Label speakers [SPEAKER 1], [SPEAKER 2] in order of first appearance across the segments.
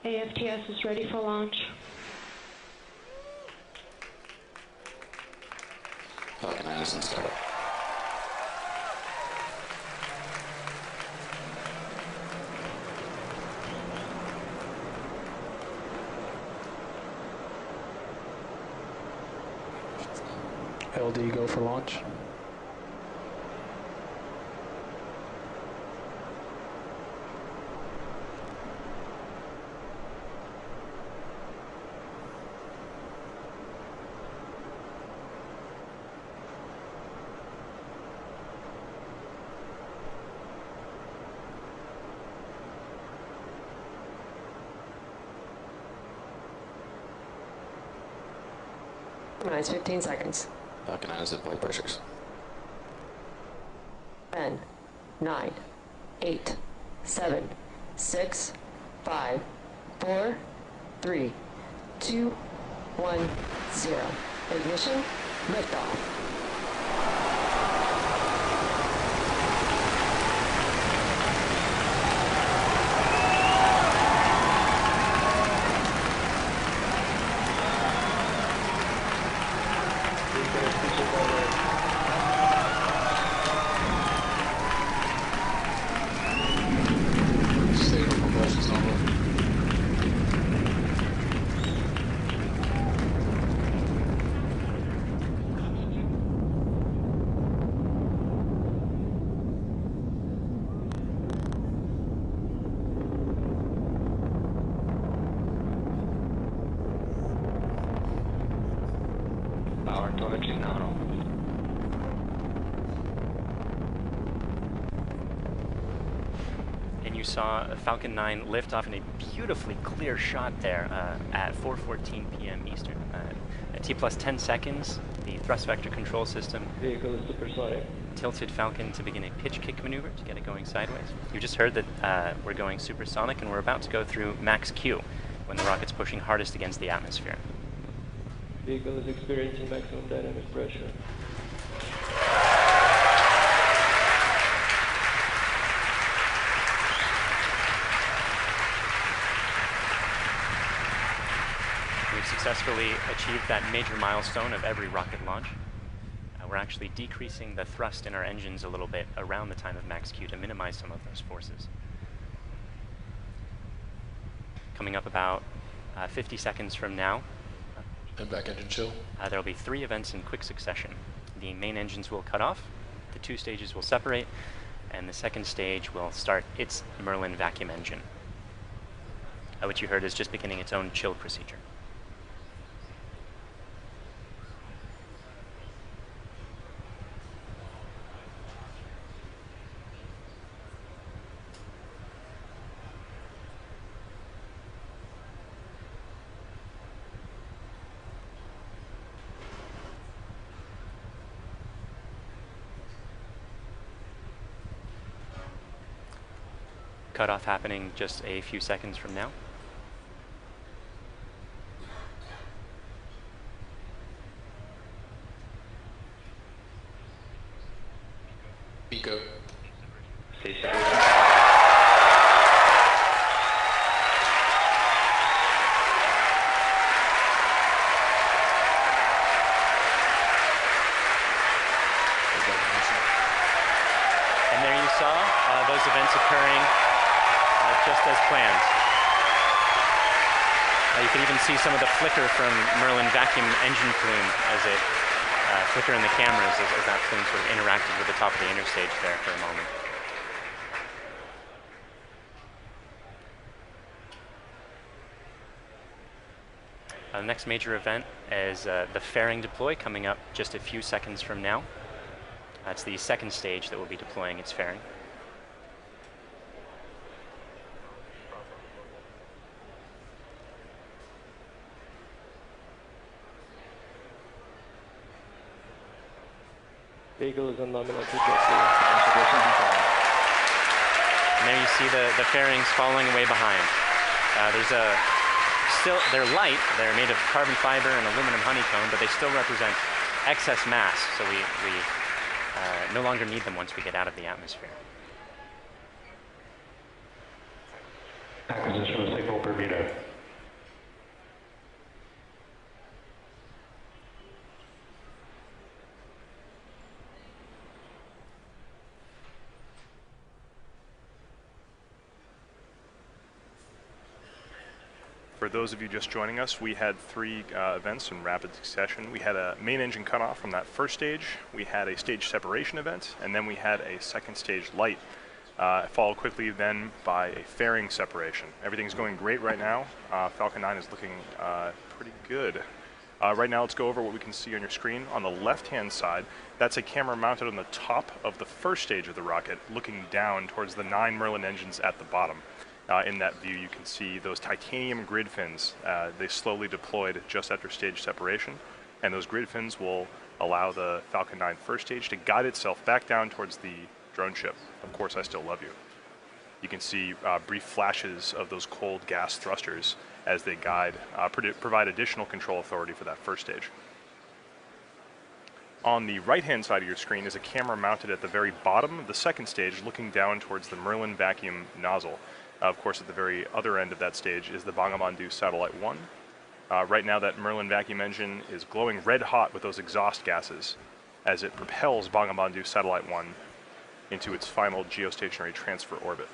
[SPEAKER 1] AFTS is ready for launch.
[SPEAKER 2] Falcon 9 is in startup.
[SPEAKER 3] LD, go for launch.
[SPEAKER 4] Minus 15 seconds.
[SPEAKER 2] Falcon 9 is at flight pressures.
[SPEAKER 4] 10, 9, 8, 7, 6, 5, 4, 3, 2, 1, 0. Ignition, liftoff.
[SPEAKER 5] Power telemetry nominal.
[SPEAKER 6] And you saw Falcon 9 lift off in a beautifully clear shot there at 4:14 p.m. Eastern. At T plus 10 seconds, the thrust vector control system
[SPEAKER 5] Vehicle is supersonic.
[SPEAKER 6] tilted Falcon to begin a pitch kick maneuver to get it going sideways. You just heard that we're going supersonic and we're about to go through max Q when the rocket's pushing hardest against the atmosphere.
[SPEAKER 5] Vehicle is experiencing maximum dynamic pressure.
[SPEAKER 6] We've successfully achieved that major milestone of every rocket launch. We're actually decreasing the thrust in our engines a little bit around the time of max Q to minimize some of those forces. Coming up about 50 seconds from now,
[SPEAKER 3] And back engine chill.
[SPEAKER 6] there will be 3 events in quick succession. The main engines will cut off, the 2 stages will separate, and the second stage will start its Merlin vacuum engine, which you heard is just beginning its own chill procedure. Cutoff happening just a few seconds from now.
[SPEAKER 3] Eco.
[SPEAKER 5] Stay separate.
[SPEAKER 6] And there you saw those events occurring just as planned. You can even see some of the flicker from Merlin vacuum engine plume as it flicker in the cameras as that plume sort of interacted with the top of the interstage there for a moment. The next major event is the fairing deploy coming up just a few seconds from now. That's the second stage that will be deploying its fairing.
[SPEAKER 5] Vehicle is on nominal trajectory. And
[SPEAKER 6] there you see the fairings falling away behind. They're light, they're made of carbon fiber and aluminum honeycomb, but they still represent excess mass, so we no longer need them once we get out of the atmosphere.
[SPEAKER 7] Acquisition of signal Bermuda.
[SPEAKER 8] For those of you just joining us, we had three events in rapid succession. We had a main engine cutoff from that first stage, we had a stage separation event, and then we had a second stage light, followed quickly then by a fairing separation. Everything's going great right now. Falcon 9 is looking pretty good. Right now, let's go over what we can see on your screen. On the left-hand side, that's a camera mounted on the top of the first stage of the rocket, looking down towards the 9 Merlin engines at the bottom. In that view, you can see those titanium grid fins. They slowly deployed just after stage separation, and those grid fins will allow the Falcon 9 first stage to guide itself back down towards the drone ship. Of course, I still love you. You can see brief flashes of those cold gas thrusters as they guide, provide additional control authority for that first stage. On the right-hand side of your screen is a camera mounted at the very bottom of the second stage, looking down towards the Merlin vacuum nozzle. Of course, at the very other end of that stage is the Bangladashi Satellite 1. Right now, that Merlin vacuum engine is glowing red hot with those exhaust gases as it propels Bangladashi Satellite 1 into its final geostationary transfer orbit.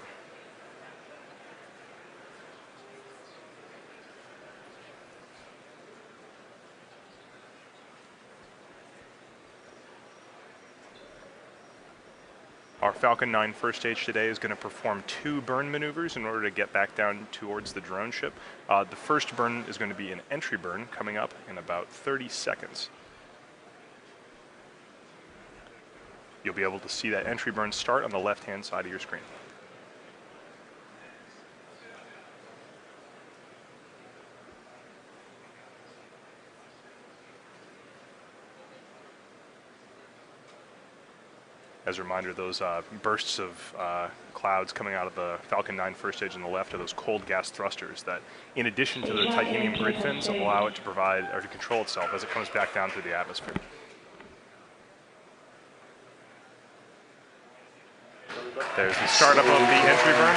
[SPEAKER 8] Our Falcon 9 first stage today is going to perform 2 burn maneuvers in order to get back down towards the drone ship. The first burn is going to be an entry burn coming up in about 30 seconds. You'll be able to see that entry burn start on the left-hand side of your screen. As a reminder, those bursts of clouds coming out of the Falcon 9 first stage on the left are those cold gas thrusters that, in addition to the titanium grid fins, allow it to provide or to control itself as it comes back down through the atmosphere. There's the startup of the entry burn.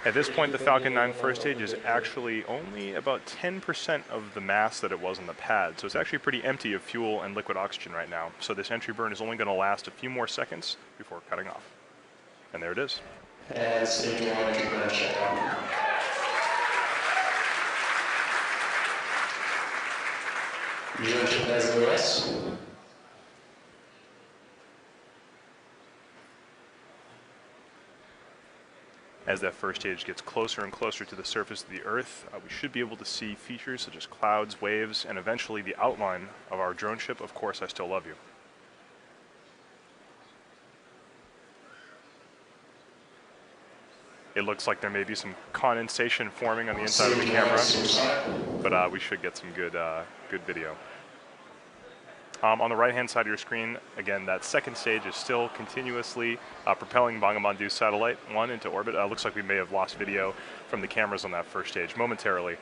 [SPEAKER 8] At this point, the Falcon 9 first stage is actually only about 10% of the mass that it was on the pad, so it's actually pretty empty of fuel and liquid oxygen right now. So this entry burn is only going to last a few more seconds before cutting off. And there it is.
[SPEAKER 7] And stage 1 entry burn shutdown. Drone ship has OS.
[SPEAKER 8] As that first stage gets closer and closer to the surface of the Earth, we should be able to see features such as clouds, waves, and eventually the outline of our drone ship, Of Course I Still Love You. It looks like there may be some condensation forming on the inside of the camera, but we should get some good video. On the right-hand side of your screen, again, that second stage is still continuously propelling Bangladashi Satellite 1 into orbit. Looks like we may have lost video from the cameras on that first stage momentarily.